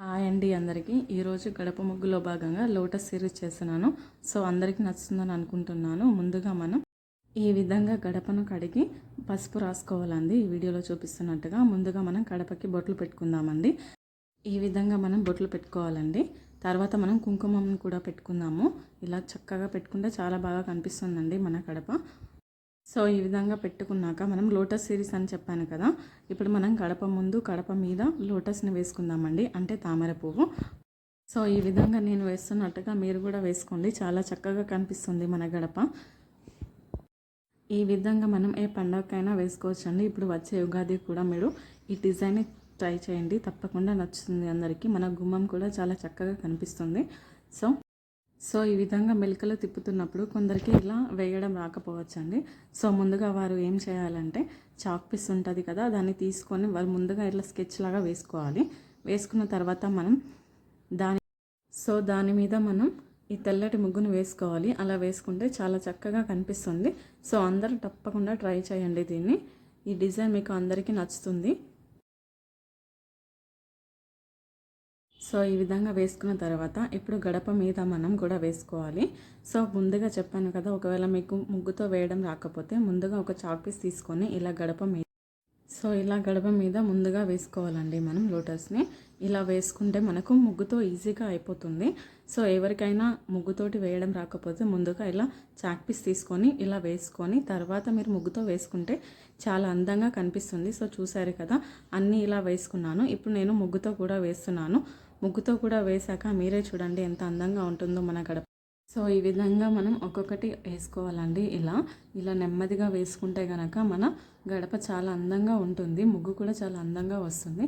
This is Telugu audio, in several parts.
హాయ్ అండి అందరికీ. ఈరోజు గడప ముగ్గులో భాగంగా లోటస్ సిరీస్ చేస్తున్నాను. సో అందరికీ నచ్చుతుందని అనుకుంటున్నాను. ముందుగా మనం ఈ విధంగా గడపను కడిగి పసుపు రాసుకోవాలండి. ఈ వీడియోలో చూపిస్తున్నట్టుగా ముందుగా మనం గడపకి బొట్లు పెట్టుకుందామండి. ఈ విధంగా మనం బొట్లు పెట్టుకోవాలండి. తర్వాత మనం కుంకుమను కూడా పెట్టుకుందాము. ఇలా చక్కగా పెట్టుకుంటే చాలా బాగా కనిపిస్తుందండి మన గడప. సో ఈ విధంగా పెట్టుకున్నాక మనం లోటస్ సిరీస్ అని చెప్పాను కదా, ఇప్పుడు మనం గడప ముందు గడప మీద లోటస్ని వేసుకుందామండి, అంటే తామర పువ్వు. సో ఈ విధంగా నేను వేస్తున్నట్టుగా మీరు కూడా వేసుకోండి, చాలా చక్కగా కనిపిస్తుంది మన గడప. ఈ విధంగా మనం ఏ పండగకైనా వేసుకోవచ్చండి. ఇప్పుడు వచ్చే ఉగాది కూడా మీరు ఈ డిజైన్ని ట్రై చేయండి, తప్పకుండా నచ్చుతుంది అందరికీ. మన గుమ్మం కూడా చాలా చక్కగా కనిపిస్తుంది. సో ఈ విధంగా మెలికలు తిప్పుతున్నప్పుడు కొందరికి ఇలా వేయడం రాకపోవచ్చండి. సో ముందుగా వారు ఏం చేయాలంటే చాక్ పీస్ ఉంటుంది కదా, దాన్ని తీసుకొని వారు ముందుగా ఇట్లా స్కెచ్ లాగా వేసుకోవాలి. వేసుకున్న తర్వాత మనం దాని మీద మనం ఈ తెల్లటి ముగ్గును వేసుకోవాలి. అలా వేసుకుంటే చాలా చక్కగా కనిపిస్తుంది. సో అందరూ తప్పకుండా ట్రై చేయండి దీన్ని. ఈ డిజైన్ మీకు అందరికీ నచ్చుతుంది. సో ఈ విధంగా వేసుకున్న తర్వాత ఇప్పుడు గడప మీద మనం కూడా వేసుకోవాలి. సో ముందుగా చెప్పాను కదా, ఒకవేళ మీకు ముగ్గుతో వేయడం రాకపోతే ముందుగా ఒక చాక్ పీస్ తీసుకొని ఇలా గడప మీద ముందుగా వేసుకోవాలండి మనం లోటస్ని. ఇలా వేసుకుంటే మనకు ముగ్గుతో ఈజీగా అయిపోతుంది. సో ఎవరికైనా ముగ్గుతోటి వేయడం రాకపోతే ముందుగా ఇలా చాక్ పీస్ తీసుకొని ఇలా వేసుకొని తర్వాత మీరు ముగ్గుతో వేసుకుంటే చాలా అందంగా కనిపిస్తుంది. సో చూసారు కదా, అన్నీ ఇలా వేసుకున్నాను. ఇప్పుడు నేను ముగ్గుతో కూడా వేస్తున్నాను. ముగ్గుతో కూడా వేసాక మీరే చూడండి ఎంత అందంగా ఉంటుందో మన గడప. సో ఈ విధంగా మనం ఒక్కొక్కటి వేసుకోవాలండి. ఇలా నెమ్మదిగా వేసుకుంటే కనుక మన గడప చాలా అందంగా ఉంటుంది, ముగ్గు కూడా చాలా అందంగా వస్తుంది.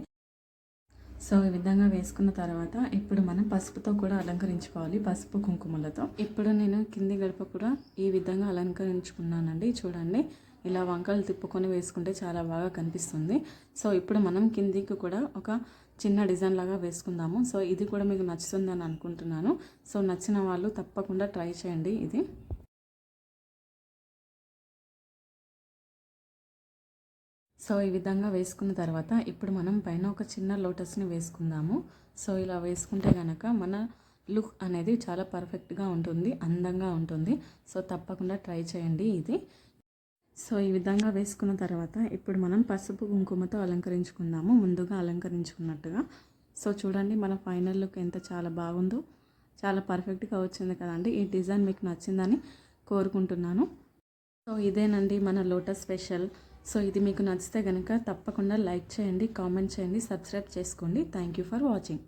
సో ఈ విధంగా వేసుకున్న తర్వాత ఇప్పుడు మనం పసుపుతో కూడా అలంకరించుకోవాలి, పసుపు కుంకుమలతో. ఇప్పుడు నేను కింది గడప కూడా ఈ విధంగా అలంకరించుకున్నానండి. చూడండి, ఇలా వంకలు తిప్పుకొని వేసుకుంటే చాలా బాగా కనిపిస్తుంది. సో ఇప్పుడు మనం కిందికి కూడా ఒక చిన్న డిజైన్ లాగా వేసుకుందాము. సో ఇది కూడా మీకు నచ్చుతుందని అనుకుంటున్నాను. సో నచ్చిన వాళ్ళు తప్పకుండా ట్రై చేయండి ఇది. సో ఈ విధంగా వేసుకున్న తర్వాత ఇప్పుడు మనం పైన ఒక చిన్న లోటస్ని వేసుకుందాము. సో ఇలా వేసుకుంటే కనుక మన లుక్ అనేది చాలా పర్ఫెక్ట్గా ఉంటుంది, అందంగా ఉంటుంది. సో తప్పకుండా ట్రై చేయండి ఇది. సో ఈ విధంగా వేసుకున్న తర్వాత ఇప్పుడు మనం పసుపు కుంకుమతో అలంకరించుకుందాము, ముందుగా అలంకరించుకున్నట్టుగా. సో చూడండి మన ఫైనల్ లుక్ ఎంత చాలా బాగుందో, చాలా పర్ఫెక్ట్గా వచ్చింది కదండి. ఈ డిజైన్ మీకు నచ్చిందని కోరుకుంటున్నాను. సో ఇదేనండి మన లోటస్ స్పెషల్. సో ఇది మీకు నచ్చితే కనుక తప్పకుండా లైక్ చేయండి, కామెంట్ చేయండి, సబ్స్క్రైబ్ చేసుకోండి. Thank you for watching.